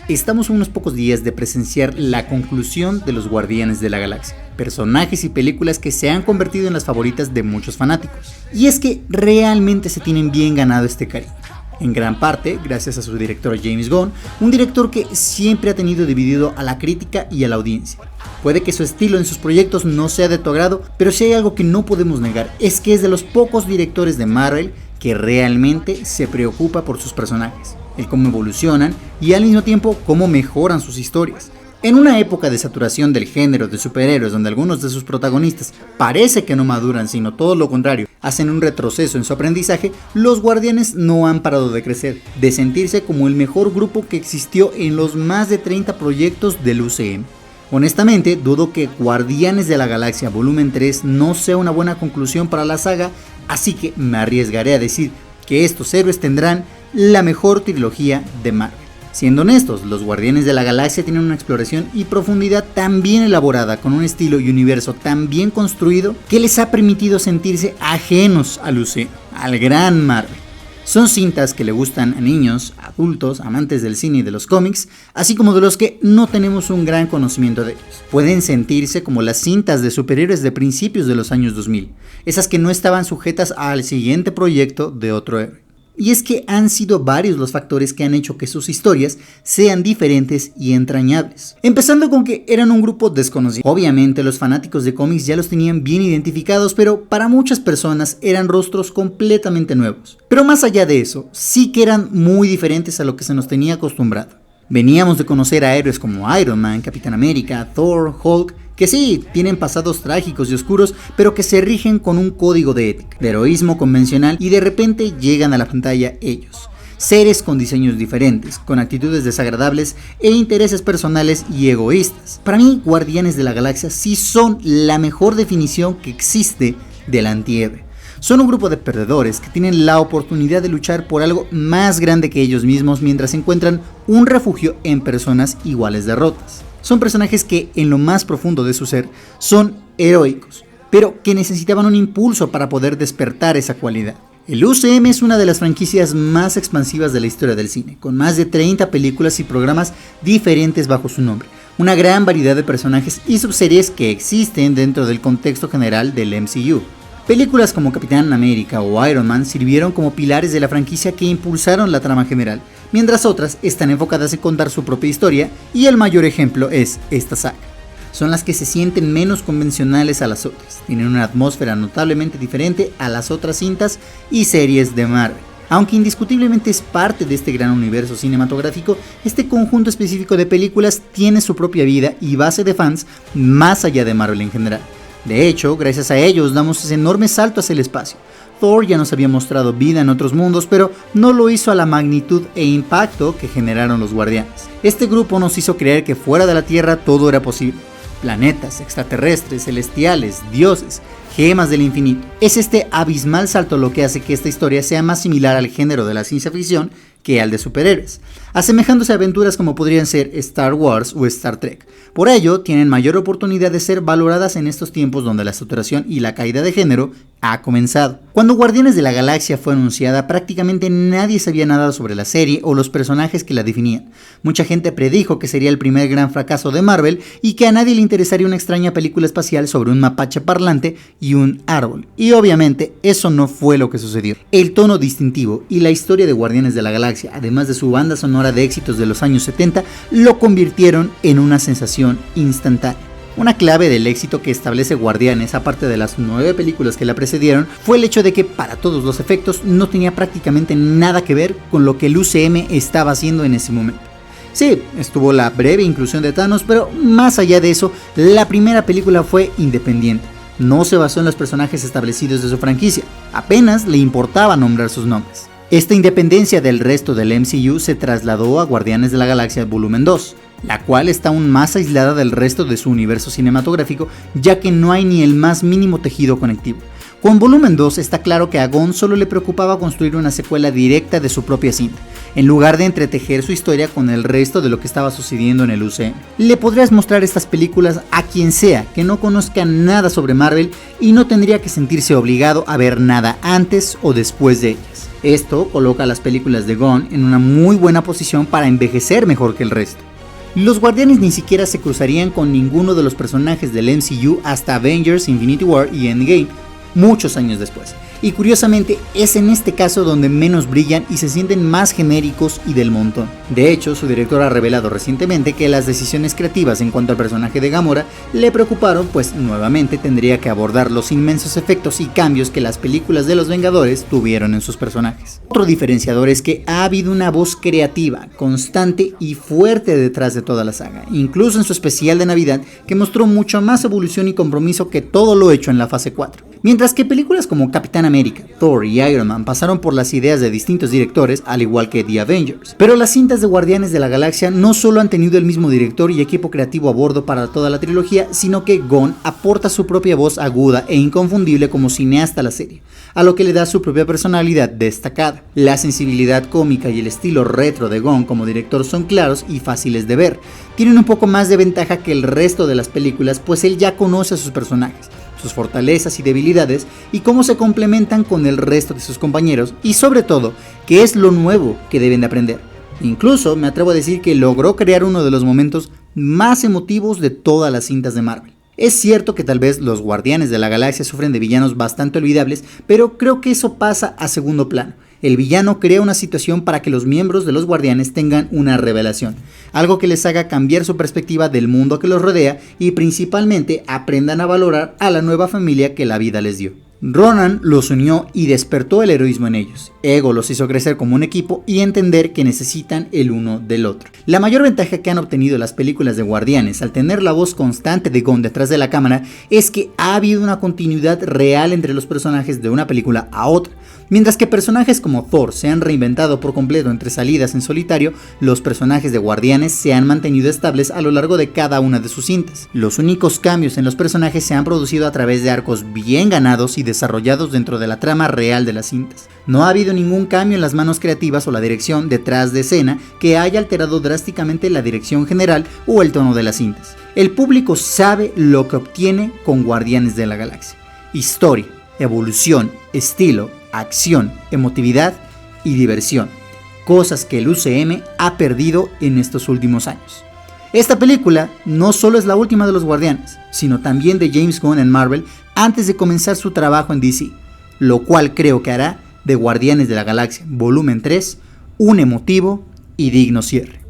Estamos a unos pocos días de presenciar la conclusión de los Guardianes de la Galaxia, personajes y películas que se han convertido en las favoritas de muchos fanáticos. Y es que realmente se tienen bien ganado este cariño, en gran parte gracias a su director James Gunn, un director que siempre ha tenido dividido a la crítica y a la audiencia. Puede que su estilo en sus proyectos no sea de tu agrado, pero si hay algo que no podemos negar es que es de los pocos directores de Marvel que realmente se preocupa por sus personajes, el cómo evolucionan y al mismo tiempo cómo mejoran sus historias. En una época de saturación del género de superhéroes donde algunos de sus protagonistas parece que no maduran sino todo lo contrario, hacen un retroceso en su aprendizaje, los Guardianes no han parado de crecer, de sentirse como el mejor grupo que existió en los más de 30 proyectos del UCM. Honestamente, dudo que Guardianes de la Galaxia Volumen 3 no sea una buena conclusión para la saga, así que me arriesgaré a decir que estos héroes tendrán la mejor trilogía de Marvel. Siendo honestos, los Guardianes de la Galaxia tienen una exploración y profundidad tan bien elaborada, con un estilo y universo tan bien construido, que les ha permitido sentirse ajenos al UCM, al gran Marvel. Son cintas que le gustan a niños, adultos, amantes del cine y de los cómics, así como de los que no tenemos un gran conocimiento de ellos. Pueden sentirse como las cintas de superhéroes de principios de los años 2000, esas que no estaban sujetas al siguiente proyecto de otro héroe. Y es que han sido varios los factores que han hecho que sus historias sean diferentes y entrañables. Empezando con que eran un grupo desconocido. Obviamente los fanáticos de cómics ya los tenían bien identificados, pero para muchas personas eran rostros completamente nuevos. Pero más allá de eso, sí que eran muy diferentes a lo que se nos tenía acostumbrado. Veníamos de conocer a héroes como Iron Man, Capitán América, Thor, Hulk, que sí, tienen pasados trágicos y oscuros, pero que se rigen con un código de ética, de heroísmo convencional, y de repente llegan a la pantalla ellos. Seres con diseños diferentes, con actitudes desagradables e intereses personales y egoístas. Para mí, Guardianes de la Galaxia sí son la mejor definición que existe del antihéroe. Son un grupo de perdedores que tienen la oportunidad de luchar por algo más grande que ellos mismos mientras encuentran un refugio en personas iguales derrotas. Son personajes que en lo más profundo de su ser son heroicos, pero que necesitaban un impulso para poder despertar esa cualidad. El UCM es una de las franquicias más expansivas de la historia del cine, con más de 30 películas y programas diferentes bajo su nombre, una gran variedad de personajes y subseries que existen dentro del contexto general del MCU. Películas como Capitán América o Iron Man sirvieron como pilares de la franquicia que impulsaron la trama general, mientras otras están enfocadas en contar su propia historia, y el mayor ejemplo es esta saga. Son las que se sienten menos convencionales a las otras, tienen una atmósfera notablemente diferente a las otras cintas y series de Marvel. Aunque indiscutiblemente es parte de este gran universo cinematográfico, este conjunto específico de películas tiene su propia vida y base de fans más allá de Marvel en general. De hecho, gracias a ellos damos ese enorme salto hacia el espacio. Thor ya nos había mostrado vida en otros mundos, pero no lo hizo a la magnitud e impacto que generaron los Guardianes. Este grupo nos hizo creer que fuera de la Tierra todo era posible. Planetas, extraterrestres, celestiales, dioses, gemas del infinito. Es este abismal salto lo que hace que esta historia sea más similar al género de la ciencia ficción que al de superhéroes, asemejándose a aventuras como podrían ser Star Wars o Star Trek. Por ello, tienen mayor oportunidad de ser valoradas en estos tiempos donde la saturación y la caída de género ha comenzado. Cuando Guardianes de la Galaxia fue anunciada, prácticamente nadie sabía nada sobre la serie o los personajes que la definían. Mucha gente predijo que sería el primer gran fracaso de Marvel y que a nadie le interesaría una extraña película espacial sobre un mapache parlante y un árbol. Y obviamente eso no fue lo que sucedió. El tono distintivo y la historia de Guardianes de la Galaxia, además de su banda sonora de éxitos de los años 70, lo convirtieron en una sensación instantánea. Una clave del éxito que establece Guardianes, aparte de las 9 películas que la precedieron, fue el hecho de que para todos los efectos no tenía prácticamente nada que ver con lo que el UCM estaba haciendo en ese momento. Sí, estuvo la breve inclusión de Thanos, pero más allá de eso, la primera película fue independiente. No se basó en los personajes establecidos de su franquicia, apenas le importaba nombrar sus nombres. Esta independencia del resto del MCU se trasladó a Guardianes de la Galaxia Volumen 2, la cual está aún más aislada del resto de su universo cinematográfico, ya que no hay ni el más mínimo tejido conectivo. Con Volumen 2 está claro que a Gunn solo le preocupaba construir una secuela directa de su propia cinta, en lugar de entretejer su historia con el resto de lo que estaba sucediendo en el UCM. Le podrías mostrar estas películas a quien sea que no conozca nada sobre Marvel y no tendría que sentirse obligado a ver nada antes o después de ellas. Esto coloca a las películas de Gunn en una muy buena posición para envejecer mejor que el resto. Los Guardianes ni siquiera se cruzarían con ninguno de los personajes del MCU hasta Avengers, Infinity War y Endgame, muchos años después. Y curiosamente es en este caso donde menos brillan y se sienten más genéricos y del montón. De hecho, su director ha revelado recientemente que las decisiones creativas en cuanto al personaje de Gamora le preocuparon, pues nuevamente tendría que abordar los inmensos efectos y cambios que las películas de los Vengadores tuvieron en sus personajes. Otro diferenciador es que ha habido una voz creativa, constante y fuerte detrás de toda la saga, incluso en su especial de Navidad, que mostró mucho más evolución y compromiso que todo lo hecho en la fase 4. Mientras que películas como Capitán América, Thor y Iron Man pasaron por las ideas de distintos directores, al igual que The Avengers. Pero las cintas de Guardianes de la Galaxia no solo han tenido el mismo director y equipo creativo a bordo para toda la trilogía, sino que Gunn aporta su propia voz aguda e inconfundible como cineasta a la serie, a lo que le da su propia personalidad destacada. La sensibilidad cómica y el estilo retro de Gunn como director son claros y fáciles de ver. Tienen un poco más de ventaja que el resto de las películas, pues él ya conoce a sus personajes, sus fortalezas y debilidades y cómo se complementan con el resto de sus compañeros y sobre todo, qué es lo nuevo que deben de aprender. Incluso me atrevo a decir que logró crear uno de los momentos más emotivos de todas las cintas de Marvel. Es cierto que tal vez los Guardianes de la Galaxia sufren de villanos bastante olvidables, pero creo que eso pasa a segundo plano. El villano crea una situación para que los miembros de los Guardianes tengan una revelación, algo que les haga cambiar su perspectiva del mundo que los rodea y principalmente aprendan a valorar a la nueva familia que la vida les dio. Ronan los unió y despertó el heroísmo en ellos. Ego los hizo crecer como un equipo y entender que necesitan el uno del otro. La mayor ventaja que han obtenido las películas de Guardianes al tener la voz constante de Gunn detrás de la cámara es que ha habido una continuidad real entre los personajes de una película a otra. Mientras que personajes como Thor se han reinventado por completo entre salidas en solitario, los personajes de Guardianes se han mantenido estables a lo largo de cada una de sus cintas. Los únicos cambios en los personajes se han producido a través de arcos bien ganados y desarrollados dentro de la trama real de las cintas. No ha habido ningún cambio en las manos creativas o la dirección detrás de escena que haya alterado drásticamente la dirección general o el tono de las cintas. El público sabe lo que obtiene con Guardianes de la Galaxia: historia, evolución, estilo, acción, emotividad y diversión, cosas que el UCM ha perdido en estos últimos años. Esta película no solo es la última de los Guardianes, sino también de James Gunn en Marvel antes de comenzar su trabajo en DC, lo cual creo que hará de Guardianes de la Galaxia Volumen 3 un emotivo y digno cierre.